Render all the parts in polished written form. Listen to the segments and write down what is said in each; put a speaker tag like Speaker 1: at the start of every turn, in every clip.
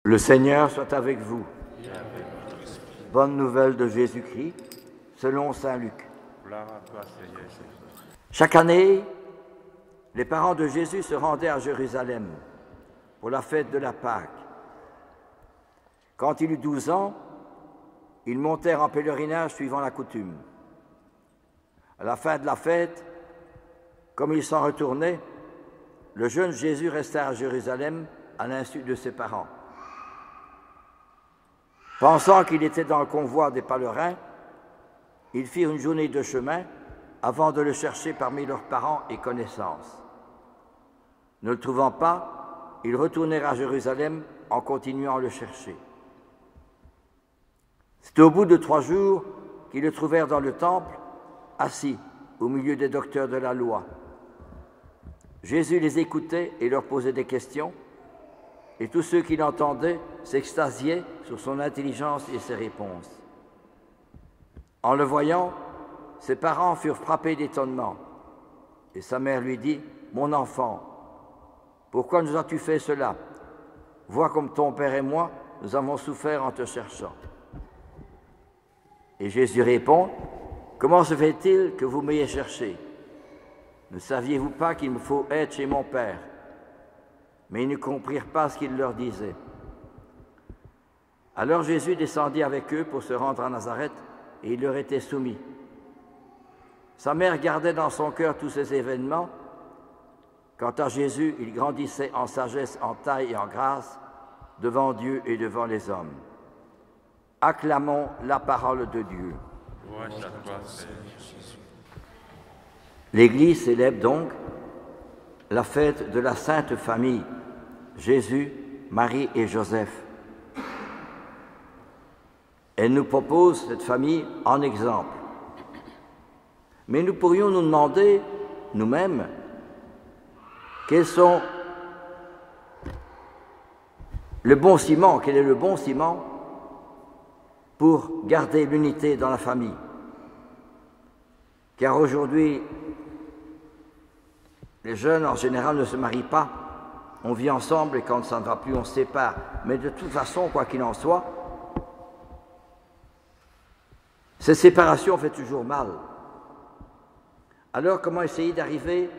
Speaker 1: Le Seigneur soit avec vous. Bonne nouvelle de Jésus-Christ, selon saint Luc. Chaque année, les parents de Jésus se rendaient à Jérusalem pour la fête de la Pâque. Quand il eut 12 ans, ils montèrent en pèlerinage suivant la coutume. À la fin de la fête, comme ils s'en retournaient, le jeune Jésus resta à Jérusalem à l'insu de ses parents. Pensant qu'il était dans le convoi des pèlerins, ils firent une journée de chemin avant de le chercher parmi leurs parents et connaissances. Ne le trouvant pas, ils retournèrent à Jérusalem en continuant à le chercher. C'est au bout de 3 jours qu'ils le trouvèrent dans le temple, assis au milieu des docteurs de la loi. Jésus les écoutait et leur posait des questions, et tous ceux qui l'entendaient s'extasiaient sur son intelligence et ses réponses. En le voyant, ses parents furent frappés d'étonnement, et sa mère lui dit : « Mon enfant, pourquoi nous as-tu fait cela? Vois comme ton père et moi, nous avons souffert en te cherchant. » Et Jésus répond : « Comment se fait-il que vous m'ayez cherché? Ne saviez-vous pas qu'il me faut être chez mon Père ?» Mais ils ne comprirent pas ce qu'il leur disait. Alors Jésus descendit avec eux pour se rendre à Nazareth, et il leur était soumis. Sa mère gardait dans son cœur tous ces événements. Quant à Jésus, il grandissait en sagesse, en taille et en grâce, devant Dieu et devant les hommes. Acclamons la parole de Dieu. L'Église célèbre donc la fête de la Sainte Famille, Jésus, Marie et Joseph. Elle nous propose cette famille en exemple. Mais nous pourrions nous demander, nous-mêmes, quel est le bon ciment pour garder l'unité dans la famille. Car aujourd'hui, les jeunes, en général, ne se marient pas. On vit ensemble et quand ça ne va plus, on se sépare. Mais de toute façon, quoi qu'il en soit, cette séparation fait toujours mal. Alors, comment essayer d'arriver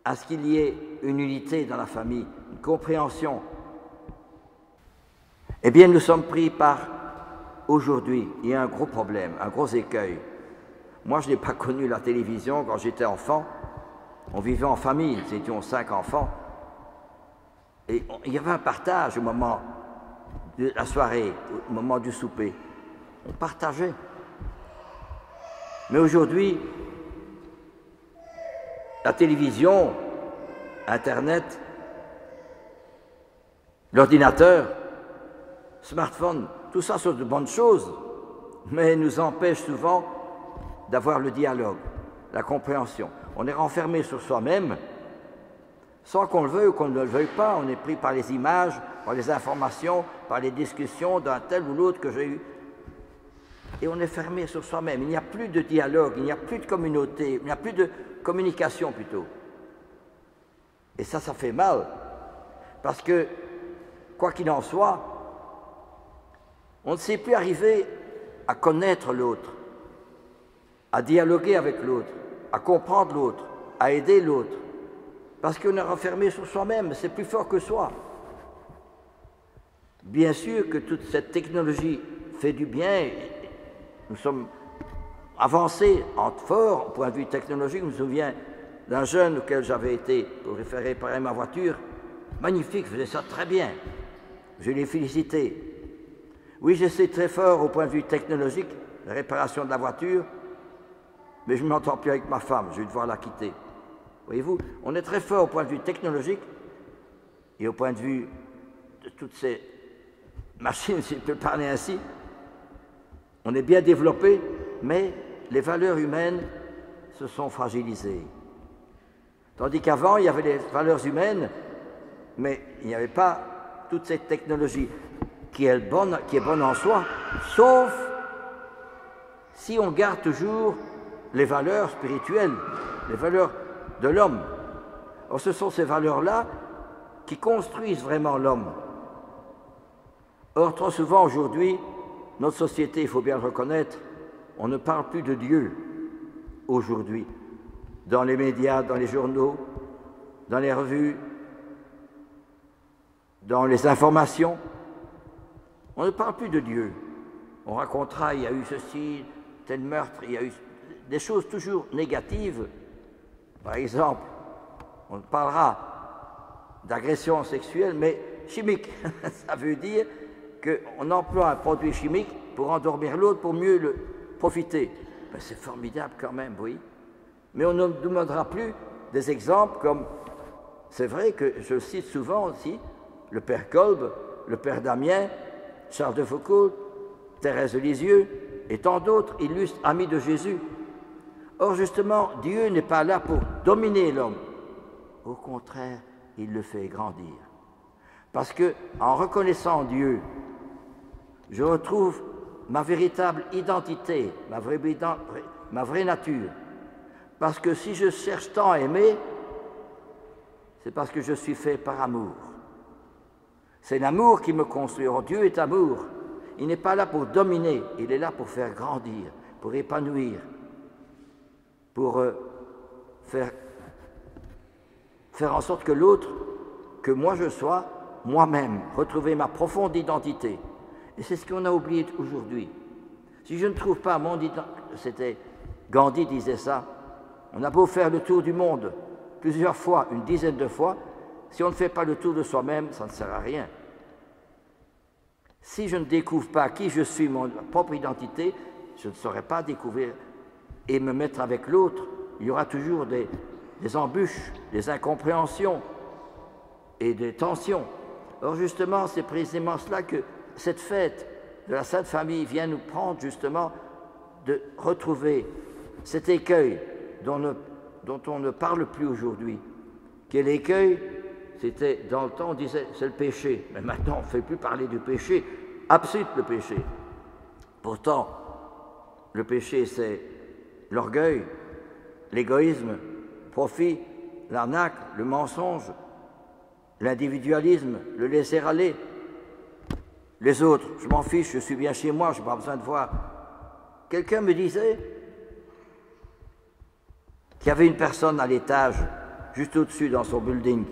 Speaker 1: à ce qu'il y ait une unité dans la famille, une compréhension? Eh bien, nous sommes pris par, aujourd'hui, il y a un gros problème, un gros écueil. Moi, je n'ai pas connu la télévision quand j'étais enfant. On vivait en famille, nous étions 5 enfants. Et il y avait un partage au moment de la soirée, au moment du souper. On partageait. Mais aujourd'hui, la télévision, Internet, l'ordinateur, smartphone, tout ça sont de bonnes choses, mais nous empêchent souvent d'avoir le dialogue, la compréhension. On est renfermé sur soi-même, sans qu'on le veuille ou qu'on ne le veuille pas. On est pris par les images, par les informations, par les discussions d'un tel ou l'autre que j'ai eu. Et on est fermé sur soi-même. Il n'y a plus de dialogue, il n'y a plus de communauté, il n'y a plus de communication plutôt. Et ça fait mal. Parce que, quoi qu'il en soit, on ne sait plus arriver à connaître l'autre, à dialoguer avec l'autre, à comprendre l'autre, à aider l'autre. Parce qu'on est renfermé sur soi-même, c'est plus fort que soi. Bien sûr que toute cette technologie fait du bien. Nous sommes avancés fort au point de vue technologique. Je me souviens d'un jeune auquel j'avais été pour faire réparer ma voiture. Magnifique, faisait ça très bien. Je l'ai félicité. Oui, j'essaie très fort au point de vue technologique, la réparation de la voiture, mais je ne m'entends plus avec ma femme, je vais devoir la quitter. Voyez-vous, on est très fort au point de vue technologique et au point de vue de toutes ces machines, si je peux parler ainsi. On est bien développé, mais les valeurs humaines se sont fragilisées. Tandis qu'avant, il y avait les valeurs humaines, mais il n'y avait pas toute cette technologie qui est bonne en soi, sauf si on garde toujours les valeurs spirituelles, les valeurs de l'homme. Or, ce sont ces valeurs-là qui construisent vraiment l'homme. Or, trop souvent aujourd'hui, notre société, il faut bien le reconnaître, on ne parle plus de Dieu aujourd'hui, dans les médias, dans les journaux, dans les revues, dans les informations. On ne parle plus de Dieu. On racontera, il y a eu ceci, tel meurtre, il y a eu des choses toujours négatives. Par exemple, on parlera d'agression sexuelle, mais chimique. Ça veut dire qu'on emploie un produit chimique pour endormir l'autre, pour mieux le profiter. Ben, c'est formidable quand même, oui. Mais on ne nous demandera plus des exemples comme, c'est vrai que je cite souvent aussi, le père Kolb, le père Damien, Charles de Foucault, Thérèse de Lisieux et tant d'autres illustres amis de Jésus. Or, justement, Dieu n'est pas là pour dominer l'homme. Au contraire, il le fait grandir. Parce que, en reconnaissant Dieu, je retrouve ma véritable identité, ma vraie nature. Parce que si je cherche tant à aimer, c'est parce que je suis fait par amour. C'est l'amour qui me construit. Or, Dieu est amour. Il n'est pas là pour dominer, il est là pour faire grandir, pour épanouir, pour faire en sorte que l'autre, que moi je sois moi-même, retrouver ma profonde identité. Et c'est ce qu'on a oublié aujourd'hui. Si je ne trouve pas mon identité, c'était Gandhi disait ça, on a beau faire le tour du monde plusieurs fois, une dizaine de fois, si on ne fait pas le tour de soi-même, ça ne sert à rien. Si je ne découvre pas qui je suis, ma propre identité, je ne saurais pas découvrir et me mettre avec l'autre. Il y aura toujours des embûches, des incompréhensions et des tensions. Or justement, c'est précisément cela que cette fête de la Sainte Famille vient nous prendre justement de retrouver cet écueil dont on ne parle plus aujourd'hui. Quel écueil? C'était dans le temps, on disait c'est le péché, mais maintenant on ne fait plus parler du péché, absurde le péché. Pourtant, le péché c'est l'orgueil, l'égoïsme, le profit, l'arnaque, le mensonge, l'individualisme, le laisser-aller. Les autres, je m'en fiche, je suis bien chez moi, je n'ai pas besoin de voir. Quelqu'un me disait qu'il y avait une personne à l'étage, juste au-dessus dans son building.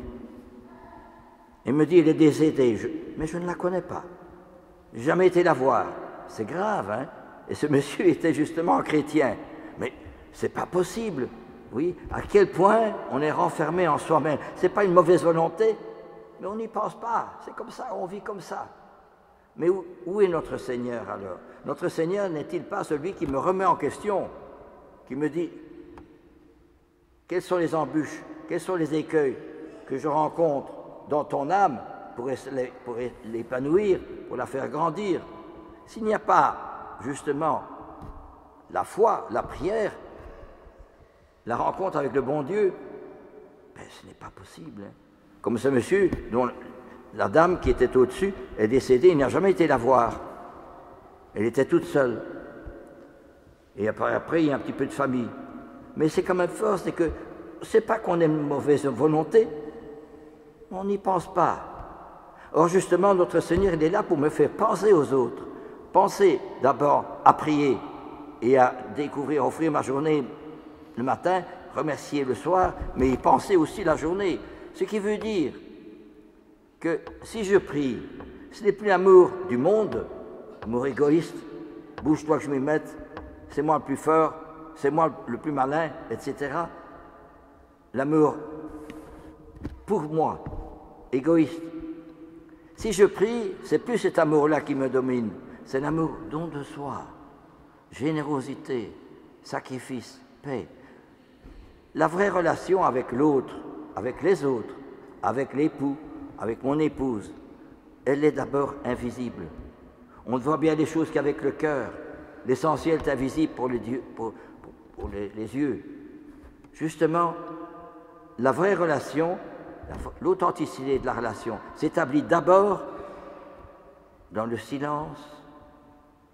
Speaker 1: Il me dit, il est décédé, mais je ne la connais pas. Je n'ai jamais été la voir. C'est grave, hein? Et ce monsieur était justement chrétien. Mais c'est pas possible. Oui, à quel point on est renfermé en soi-même. Ce n'est pas une mauvaise volonté, mais on n'y pense pas. C'est comme ça, on vit comme ça. Mais où est notre Seigneur alors? Notre Seigneur n'est-il pas celui qui me remet en question, qui me dit quelles sont les embûches, quels sont les écueils que je rencontre dans ton âme pour l'épanouir, pour la faire grandir? S'il n'y a pas justement la foi, la prière, la rencontre avec le bon Dieu, ben, ce n'est pas possible. Hein. Comme ce monsieur dont la dame qui était au-dessus est décédée, il n'a jamais été la voir. Elle était toute seule. Et après, il y a un petit peu de famille. Mais c'est quand même fort, c'est que c'est pas qu'on ait une mauvaise volonté, on n'y pense pas. Or justement, notre Seigneur, il est là pour me faire penser aux autres. Penser d'abord à prier et à découvrir, offrir ma journée le matin, remercier le soir, mais y penser aussi la journée. Ce qui veut dire que si je prie, ce n'est plus l'amour du monde, l'amour égoïste, bouge-toi que je m'y mette, c'est moi le plus fort, c'est moi le plus malin, etc. L'amour pour moi, égoïste. Si je prie, c'est plus cet amour-là qui me domine, c'est l'amour don de soi, générosité, sacrifice, paix. La vraie relation avec l'autre, avec les autres, avec l'époux, avec mon épouse, elle est d'abord invisible. On ne voit bien les choses qu'avec le cœur. L'essentiel est invisible pour les yeux. Justement, la vraie relation, l'authenticité de la relation, s'établit d'abord dans le silence,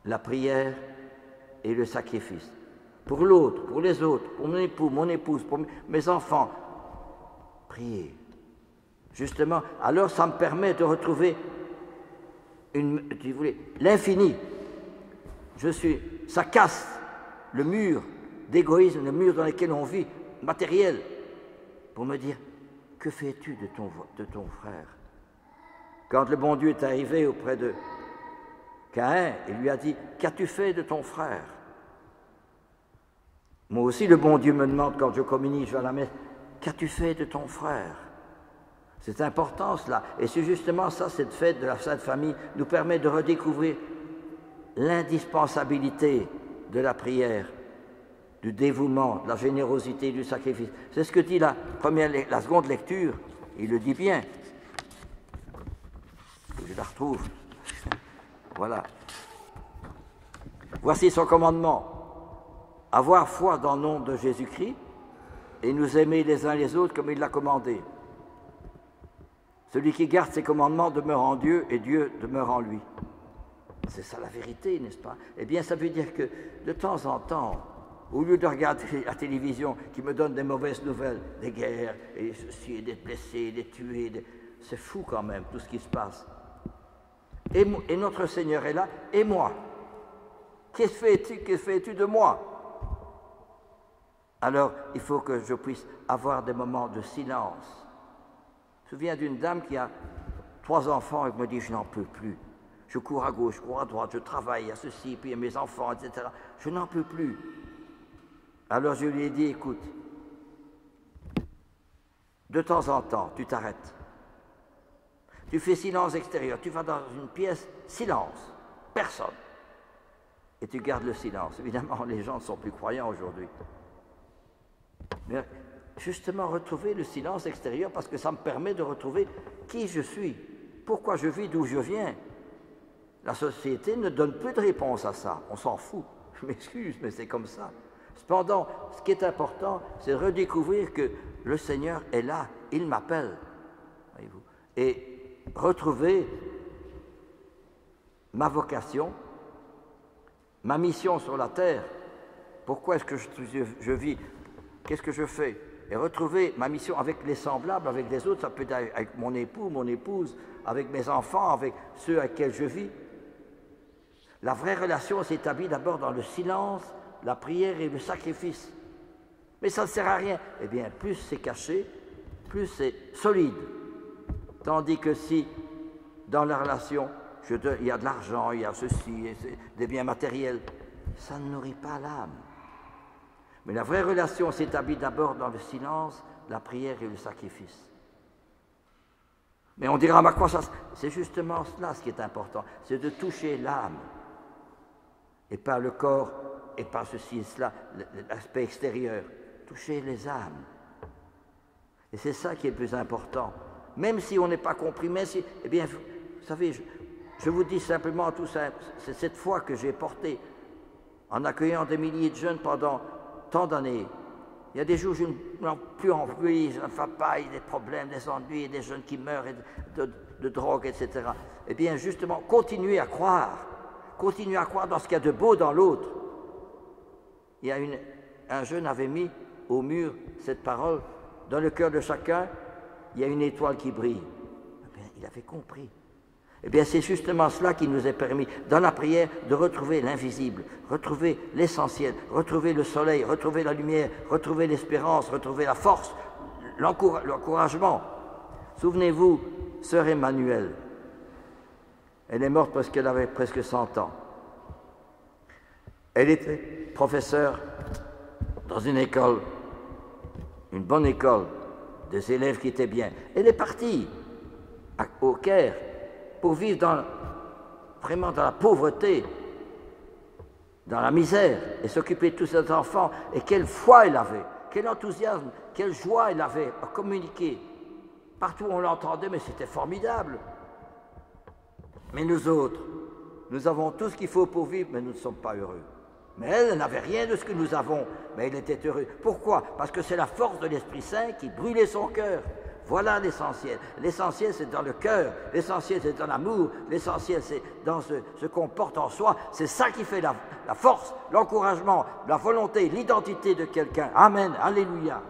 Speaker 1: la prière et le sacrifice. Pour l'autre, pour les autres, pour mon époux, mon épouse, pour mes enfants, prier. Justement, alors ça me permet de retrouver si vous voulez, l'infini. Ça casse le mur d'égoïsme, le mur dans lequel on vit, matériel, pour me dire, que fais-tu de ton frère? Quand le bon Dieu est arrivé auprès de Caïn, il lui a dit, qu'as-tu fait de ton frère? Moi aussi, le bon Dieu me demande, quand je communie, je vais à la messe, qu'as-tu fait de ton frère? C'est important cela. Et c'est justement ça, cette fête de la Sainte Famille nous permet de redécouvrir l'indispensabilité de la prière, du dévouement, de la générosité, du sacrifice. C'est ce que dit la seconde lecture. Il le dit bien. Je la retrouve. Voilà. Voici son commandement. Avoir foi dans le nom de Jésus-Christ et nous aimer les uns les autres comme il l'a commandé. Celui qui garde ses commandements demeure en Dieu et Dieu demeure en lui. C'est ça la vérité, n'est-ce pas? Eh bien, ça veut dire que de temps en temps, au lieu de regarder la télévision qui me donne des mauvaises nouvelles, des guerres, et ceci, des blessés, des tués, c'est fou quand même tout ce qui se passe. Et notre Seigneur est là, et moi? Que fais-tu de moi? Alors, il faut que je puisse avoir des moments de silence. Je me souviens d'une dame qui a 3 enfants et qui me dit, je n'en peux plus. Je cours à gauche, je cours à droite, je travaille à ceci, puis à mes enfants, etc. Je n'en peux plus. Alors je lui ai dit, écoute, de temps en temps, tu t'arrêtes. Tu fais silence extérieur, tu vas dans une pièce, silence, personne. Et tu gardes le silence. Évidemment, les gens ne sont plus croyants aujourd'hui. Mais justement, retrouver le silence extérieur parce que ça me permet de retrouver qui je suis, pourquoi je vis, d'où je viens. La société ne donne plus de réponse à ça. On s'en fout. Je m'excuse, mais c'est comme ça. Cependant, ce qui est important, c'est de redécouvrir que le Seigneur est là. Il m'appelle. Voyez-vous. Et retrouver ma vocation, ma mission sur la terre. Pourquoi est-ce que je vis? Qu'est-ce que je fais? Et retrouver ma mission avec les semblables, avec les autres. Ça peut être avec mon époux, mon épouse, avec mes enfants, avec ceux avec lesquels je vis. La vraie relation s'établit d'abord dans le silence, la prière et le sacrifice. Mais ça ne sert à rien. Eh bien, plus c'est caché, plus c'est solide. Tandis que si, dans la relation, il y a de l'argent, il y a ceci, des biens matériels, ça ne nourrit pas l'âme. Mais la vraie relation s'établit d'abord dans le silence, la prière et le sacrifice. Mais on dira, quoi ça? C'est justement cela ce qui est important, c'est de toucher l'âme. Et pas le corps, et pas ceci et cela, l'aspect extérieur. Toucher les âmes. Et c'est ça qui est le plus important. Même si on n'est pas compris, même si, eh bien, vous savez, je vous dis simplement tout ça, c'est cette foi que j'ai portée en accueillant des milliers de jeunes pendant tant d'années. Il y a des jours où je n'en plus envie, je ne fais pas, il y a des problèmes, des ennuis, des jeunes qui meurent de drogue, etc. Eh bien, justement, continuez à croire dans ce qu'il y a de beau dans l'autre. Il y a un jeune avait mis au mur cette parole, dans le cœur de chacun, il y a une étoile qui brille. Eh bien, il avait compris. Eh bien, c'est justement cela qui nous est permis, dans la prière, de retrouver l'invisible, retrouver l'essentiel, retrouver le soleil, retrouver la lumière, retrouver l'espérance, retrouver la force, l'encouragement. Souvenez-vous, sœur Emmanuelle, elle est morte parce qu'elle avait presque 100 ans. Elle était professeure dans une école, une bonne école, des élèves qui étaient bien. Elle est partie au Caire pour vivre vraiment dans la pauvreté, dans la misère, et s'occuper de tous ses enfants. Et quelle foi elle avait, quel enthousiasme, quelle joie elle avait à communiquer. Partout on l'entendait, mais c'était formidable. Mais nous autres, nous avons tout ce qu'il faut pour vivre, mais nous ne sommes pas heureux. Mais elle n'avait rien de ce que nous avons, mais elle était heureuse. Pourquoi? Parce que c'est la force de l'Esprit Saint qui brûlait son cœur. Voilà l'essentiel. L'essentiel, c'est dans le cœur. L'essentiel, c'est dans l'amour. L'essentiel, c'est dans ce qu'on porte en soi. C'est ça qui fait la force, l'encouragement, la volonté, l'identité de quelqu'un. Amen. Alléluia.